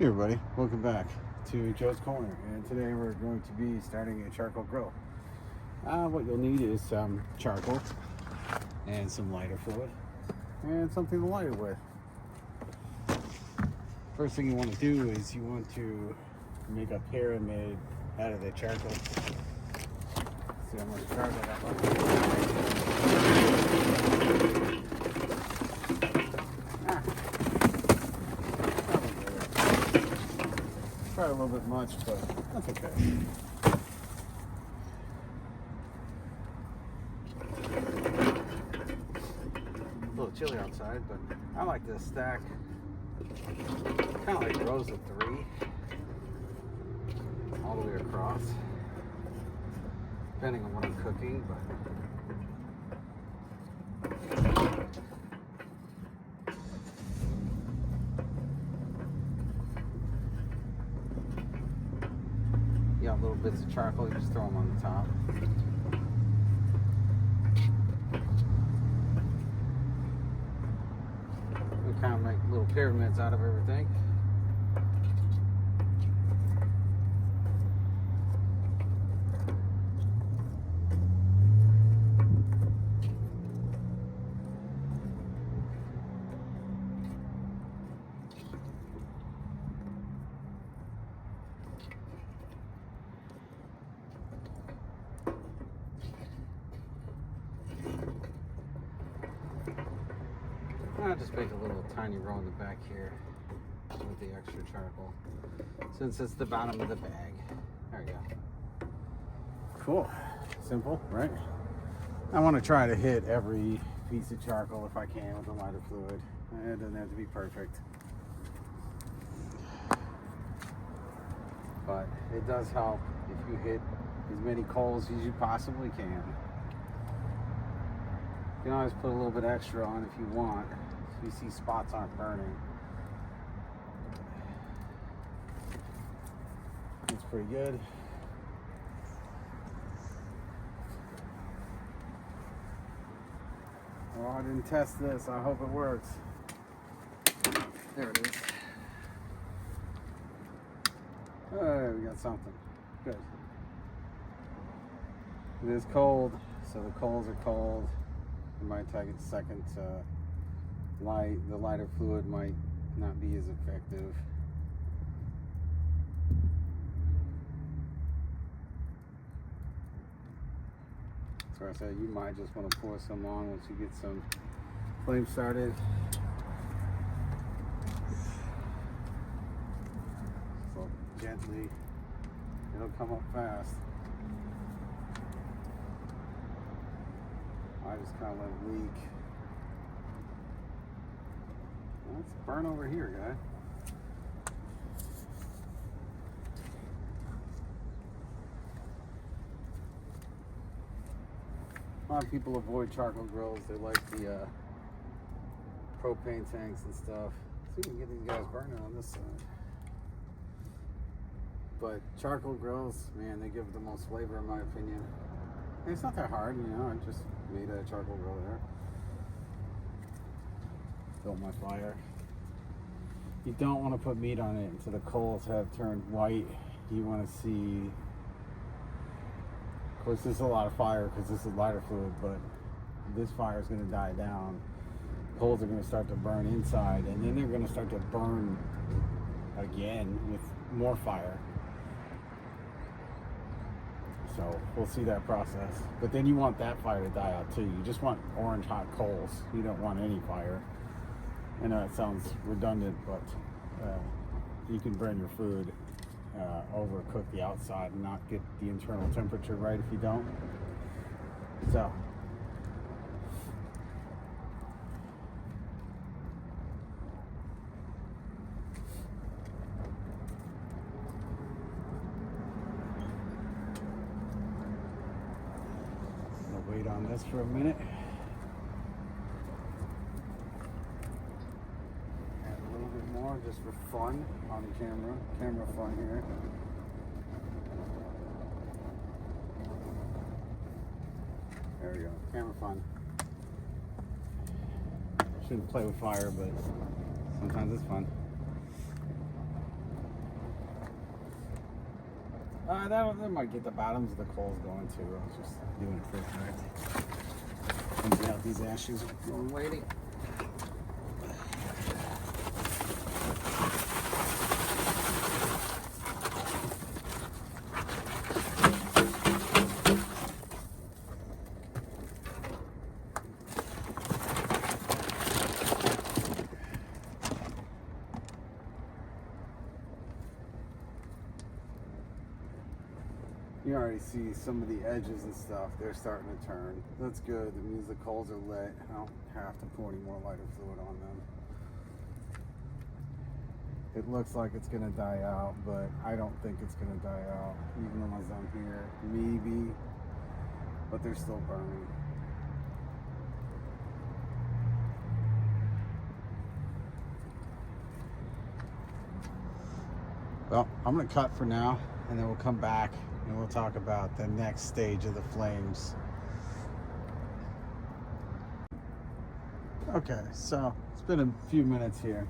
Hey everybody, welcome back to Joe's Corner, and today we're going to be starting a charcoal grill. What you'll need is some charcoal and some lighter fluid and something to light it with. First thing you want to do is you want to make a pyramid out of the charcoal. See how much charcoal that looks. Probably a little bit much, but that's okay. A little chilly outside, but I like to stack kind of like rows of 3 all the way across, depending on what I'm cooking, but you got little bits of charcoal, you just throw them on the top. We kind of make little pyramids out of everything. I'll just make a little tiny row in the back here with the extra charcoal, since it's the bottom of the bag. There we go. Cool. Simple, right? I want to try to hit every piece of charcoal if I can with the lighter fluid. It doesn't have to be perfect, but it does help if you hit as many coals as you possibly can. You can always put a little bit extra on if you want. You see spots aren't burning. It's pretty good. Well, I didn't test this. I hope it works. There it is. Oh, we got something. Good. It is cold, so the coals are cold. It might take a second to light. The lighter fluid might not be as effective. So I said you might just want to pour some on once you get some flame started. So gently, it'll come up fast. I just kind of let it leak. Let's burn over here, guy. A lot of people avoid charcoal grills. They like the propane tanks and stuff. See if we can get these guys burning on this side. But charcoal grills, man, they give the most flavor in my opinion. And it's not that hard, you know. I just made a charcoal grill there. Built my fire. You don't want to put meat on it until the coals have turned white. You want to see, of course this is a lot of fire because this is lighter fluid, but this fire is going to die down. Coals are going to start to burn inside, and then they're going to start to burn again with more fire. So we'll see that process. But then you want that fire to die out too. You just want orange hot coals. You don't want any fire. I know it sounds redundant, but you can burn your food, overcook the outside and not get the internal temperature right if you don't. So, I'll wait on this for a minute. Just for fun on the camera fun here. There we go, camera fun. Shouldn't play with fire, but sometimes it's fun. That might get the bottoms of the coals going too. I was just doing it for effect. Empty out these ashes while I'm waiting. You already see some of the edges and stuff, they're starting to turn. That's good. That means the coals are lit. I don't have to pour any more lighter fluid on them. It looks like it's going to die out, but I don't think it's going to die out. Even the ones on here, maybe, but they're still burning. Well, I'm going to cut for now, and then we'll come back and we'll talk about the next stage of the flames. Okay, so it's been a few minutes here.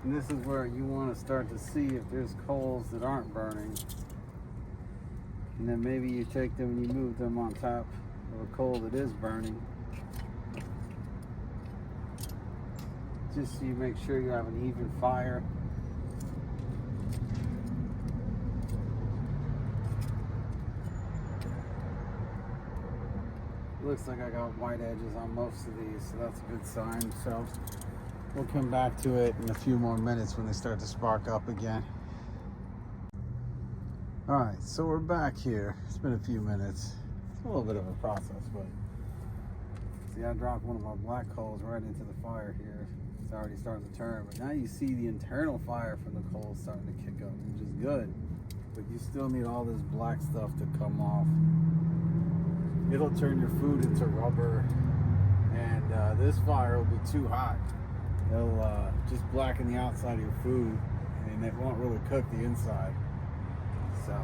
And this is where you want to start to see if there's coals that aren't burning. And then maybe you take them and you move them on top of a coal that is burning. Just so you make sure you have an even fire. Looks like I got white edges on most of these, so that's a good sign. So we'll come back to it in a few more minutes when they start to spark up again. All right, so we're back here. It's been a few minutes. It's a little bit of a process, but see, I dropped one of my black coals right into the fire here. It's already starting to turn, but now you see the internal fire from the coals starting to kick up, which is good. But you still need all this black stuff to come off. It'll turn your food into rubber, and this fire will be too hot. It'll just blacken the outside of your food, and it won't really cook the inside. So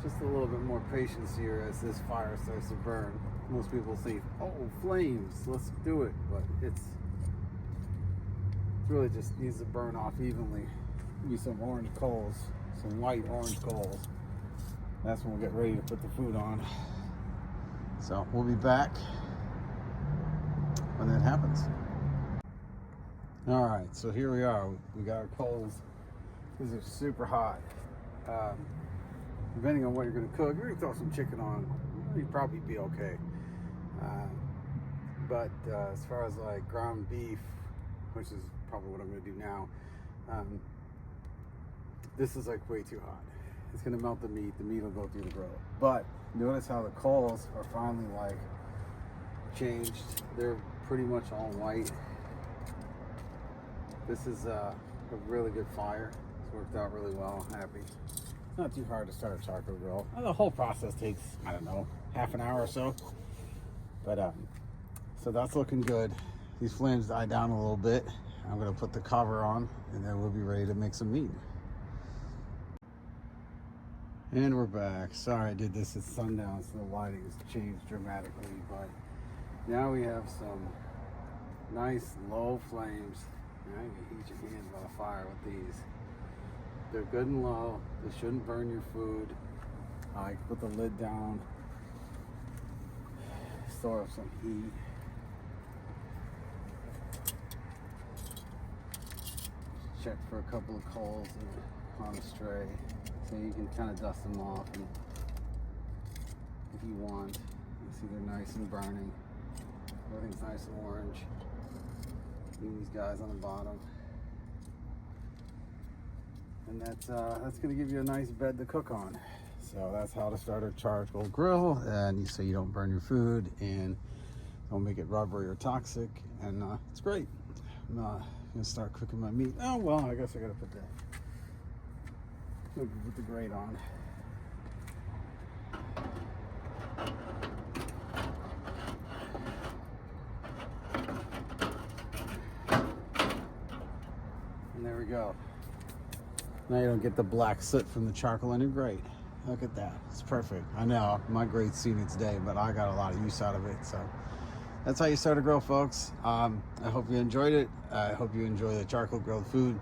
just a little bit more patience here as this fire starts to burn. Most people say, oh, flames, let's do it, but it really just needs to burn off evenly. Maybe some orange coals, some white orange coals. That's when we'll get ready to put the food on. So we'll be back when that happens. All right, so here we are. We got our coals. These are super hot. Depending on what you're going to cook, you're going to throw some chicken on, you'd probably be okay. But as far as like ground beef, which is probably what I'm going to do now, this is like way too hot. It's going to melt the meat will go through the grill. But notice how the coals are finally like changed. They're pretty much all white. This is a really good fire. It's worked out really well. I'm happy. It's not too hard to start a charcoal grill. The whole process takes, I don't know, half an hour or so. But so that's looking good. These flames died down a little bit. I'm going to put the cover on, and then we'll be ready to make some meat. And we're back. Sorry I did this at sundown, so the lighting has changed dramatically, but now we have some nice low flames. Now you can heat your hands by the fire with these. They're good and low. They shouldn't burn your food. I can put the lid down, store up some heat. Check for a couple of coals on a tray. So you can kind of dust them off, and if you want, you see they're nice and burning. Everything's nice and orange. Leave these guys on the bottom, and that's going to give you a nice bed to cook on. So that's how to start a charcoal grill, and so you don't burn your food and don't make it rubbery or toxic, and it's great. I'm gonna start cooking my meat. Oh well, I guess I gotta put the grate on. And there we go. Now you don't get the black soot from the charcoal on your grate. Look at that. It's perfect. I know my grate's seen its day, but I got a lot of use out of it. So that's how you start a grill, folks. I hope you enjoyed it. I hope you enjoy the charcoal grilled food,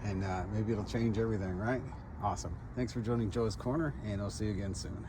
and maybe it'll change everything, right? Awesome. Thanks for joining Joe's Corner, and I'll see you again soon.